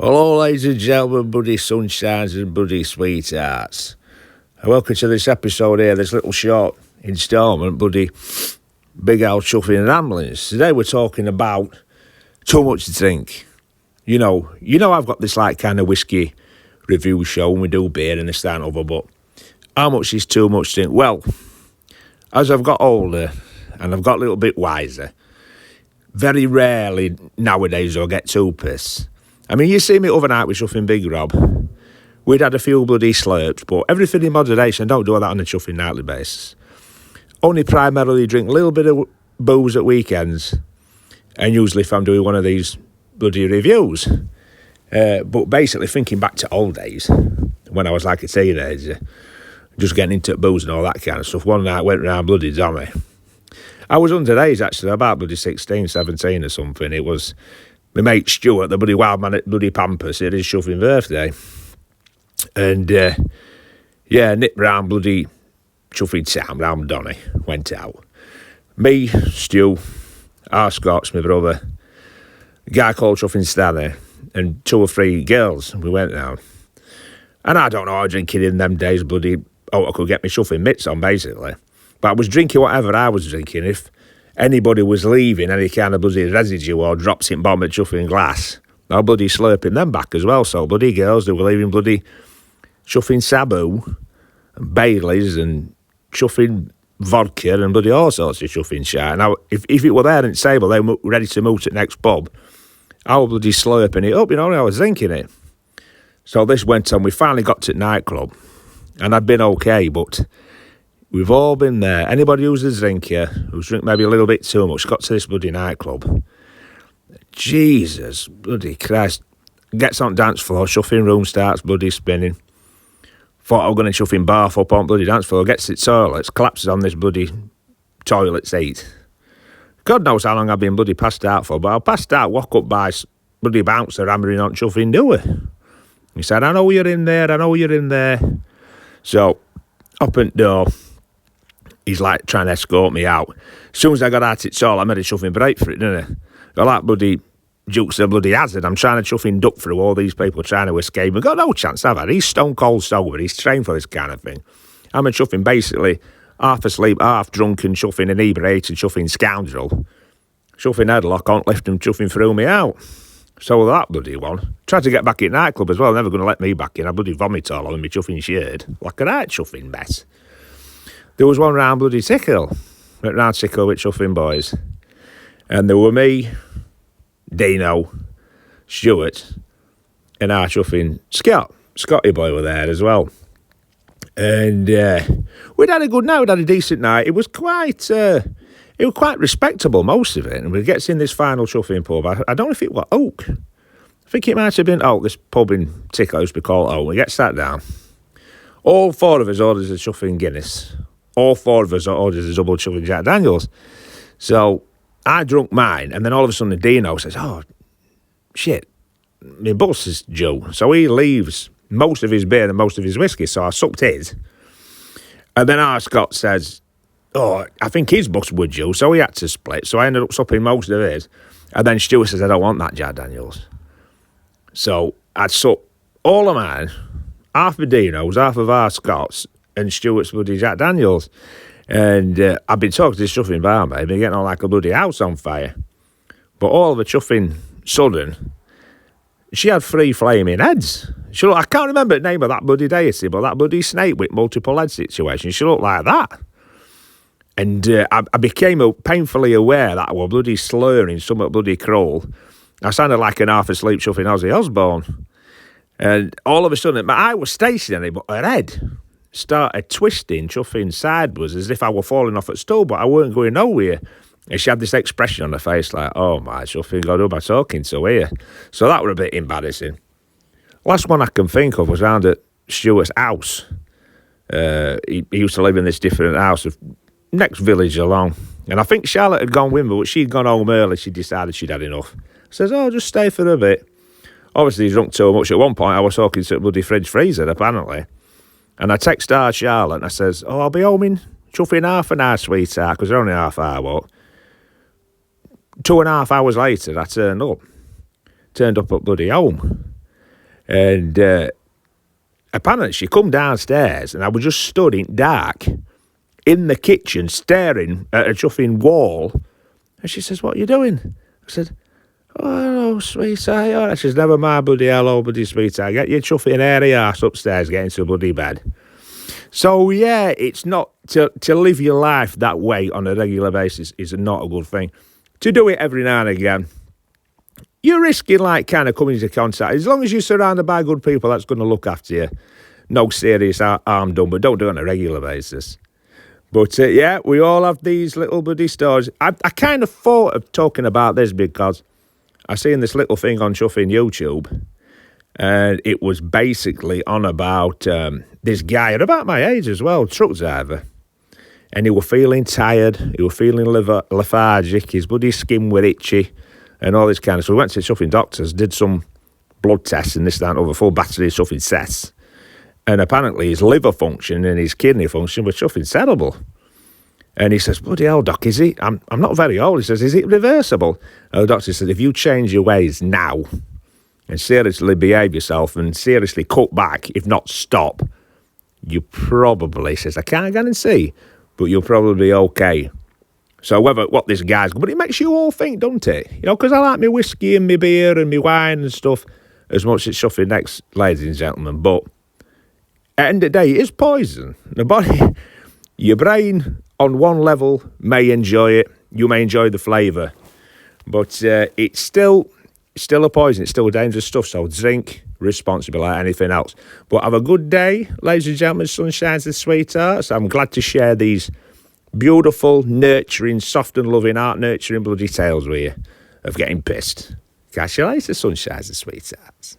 Hello, ladies and gentlemen, buddy sunshines and buddy sweethearts. And welcome to this episode here, this little short instalment, buddy Big Al Chuffing and Ramblings. Today we're talking about too much to drink. You know, I've got this like kind of whiskey review show and we do beer and this, that and other, but how much is too much to drink? Well, as I've got older and I've got a little bit wiser, very rarely nowadays do I get too pissed. I mean, you see me overnight with Chuffing Big Rob. We'd had a few bloody slurps, but everything in moderation. I don't do that on a Chuffing nightly basis. Only primarily drink a little bit of booze at weekends, and usually if I'm doing one of these bloody reviews. But basically, thinking back to old days, when I was like a teenager, just getting into booze and all that kind of stuff, one night went round bloody Tommy. I was underage, actually, about bloody 16, 17 or something. It was my mate Stuart, the bloody wild man at bloody Pampers, it his Chuffing birthday. And, nipped round bloody Chuffing town, round Donny, went out. Me, Stu, our Scots, my brother, a guy called Chuffing Stanley, and 2 or 3 girls, we went down. And I don't know how drinking in them days, bloody, I could get my Chuffing mitts on, basically. But I was drinking whatever I was drinking. If anybody was leaving any kind of bloody residue or drops in bottom of Chuffing glass, I was bloody slurping them back as well. So bloody girls, they were leaving bloody Chuffing Sabu and Baileys and Chuffing vodka and bloody all sorts of Chuffing shit. Now, if it were there in the table, they were ready to move to the next pub, I was bloody slurping it up, I was drinking it. So this went on. We finally got to the nightclub, and I'd been okay, but we've all been there. Anybody who's a drinker, who's drink maybe a little bit too much, got to this bloody nightclub. Jesus, bloody Christ. Gets on dance floor, Chuffing room starts bloody spinning. Thought I was going to Chuffing barf up on bloody dance floor, gets to the toilets, collapses on this bloody toilet seat. God knows how long I've been bloody passed out for, but I passed out, walk up by bloody bouncer hammering on Chuffing door. He said, I know you're in there. So, up at the door, he's like trying to escort me out. As soon as I got out, it's all, I made a Chuffing break for it, didn't I? Got like bloody Dukes of bloody hazard. I'm trying to Chuffing duck through all these people trying to escape. I've got no chance, have I? He's stone cold sober. He's trained for this kind of thing. I'm a Chuffing basically half asleep, half drunken, Chuffing inebriated, Chuffing scoundrel. Chuffing headlock on, lift him, Chuffing threw me out. So that bloody one. Tried to get back in the nightclub as well. Never going to let me back in. I bloody vomit all over me Chuffing shirt. Like a right Chuffing mess. There was one round bloody Tickle. Went round Tickle with Chuffing boys. And there were me, Dino, Stuart, and our Chuffing Scotty boy were there as well. And we'd had a good night, we'd had a decent night. It was quite respectable, most of it. And we gets in this final Chuffing pub. I don't know if it was Oak. I think it might have been Oak, this pub in Tickle used to be called Oak. We get sat down. All 4 of us orders a Chuffing Guinness. All 4 of us orders a double Chuffing Jack Daniels. So I drunk mine, and then all of a sudden Dino says, oh, shit, my bus is due. So he leaves most of his beer and most of his whiskey, so I sucked his. And then our Scott says, oh, I think his bus was due, so he had to split. So I ended up supping most of his. And then Stuart says, I don't want that Jack Daniels. So I'd suck all of mine, half of Dino's, half of our Scott's, and Stuart's bloody Jack Daniels. And I've been talking to this Chuffing barmaid, I've been getting on like a bloody house on fire. But all of a Chuffing sudden, she had 3 flaming heads. She looked, I can't remember the name of that bloody deity, but that bloody snake with multiple head situation, she looked like that. And I became painfully aware that I was bloody slurring some bloody crawl. I sounded like an half asleep Chuffing Ozzy Osbourne. And all of a sudden, my eye was stationary, but her head started twisting, Chuffing sideways, as if I were falling off at stool, but I weren't going nowhere. And she had this expression on her face like, oh my, Chuffing, God, who am I talking to here? So that were a bit embarrassing. Last one I can think of was round at Stuart's house. He used to live in this different house, next village along. And I think Charlotte had gone with me, but she'd gone home early. She decided she'd had enough. Says, oh, just stay for a bit. Obviously, he's drunk too much. At one point, I was talking to the bloody fridge freezer, apparently. And I text our Charlotte and I says, oh, I'll be home in Chuffing half an hour, sweetheart, because they're only half hour walk. 2.5 hours later, I turned up at bloody home. And apparently she come downstairs and I was just stood in dark in the kitchen staring at a chuffing wall. And she says, what are you doing? I said, oh, hello, sweetheart. Oh, she says, never mind, buddy, hello, buddy, sweetheart. Get your chuffing hairy arse upstairs, get into a bloody bed. So, yeah, it's not, to live your life that way on a regular basis is not a good thing. To do it every now and again, you're risking, like, kind of coming into contact. As long as you're surrounded by good people, that's going to look after you. No serious harm done, but don't do it on a regular basis. But, yeah, we all have these little bloody stories. I kind of thought of talking about this because I seen this little thing on chuffing YouTube, and it was basically on about this guy, at about my age as well, truck driver, and he was feeling tired, he was feeling lethargic, his bloody skin were itchy, and all this kind of stuff. So we went to chuffing doctors, did some blood tests and this, that, and over, full battery of chuffing tests, and apparently his liver function and his kidney function were chuffing terrible. And he says, bloody hell, doc, is it? I'm not very old. He says, is it reversible? And the doctor said, if you change your ways now and seriously behave yourself and seriously cut back, if not stop, you probably, says, I can't guarantee, but you'll probably be okay. So what this guy's, but it makes you all think, don't it? You know, because I like my whiskey and my beer and my wine and stuff as much as chuffing next, ladies and gentlemen. But at the end of the day, it is poison. The body, your brain on one level may enjoy it. You may enjoy the flavour. But it's still a poison. It's still dangerous stuff. So drink responsibly like anything else. But have a good day, ladies and gentlemen, sunshines and sweethearts. I'm glad to share these beautiful, nurturing, soft and loving, heart-nurturing bloody tales with you of getting pissed. Catch you later, sunshines and sweethearts.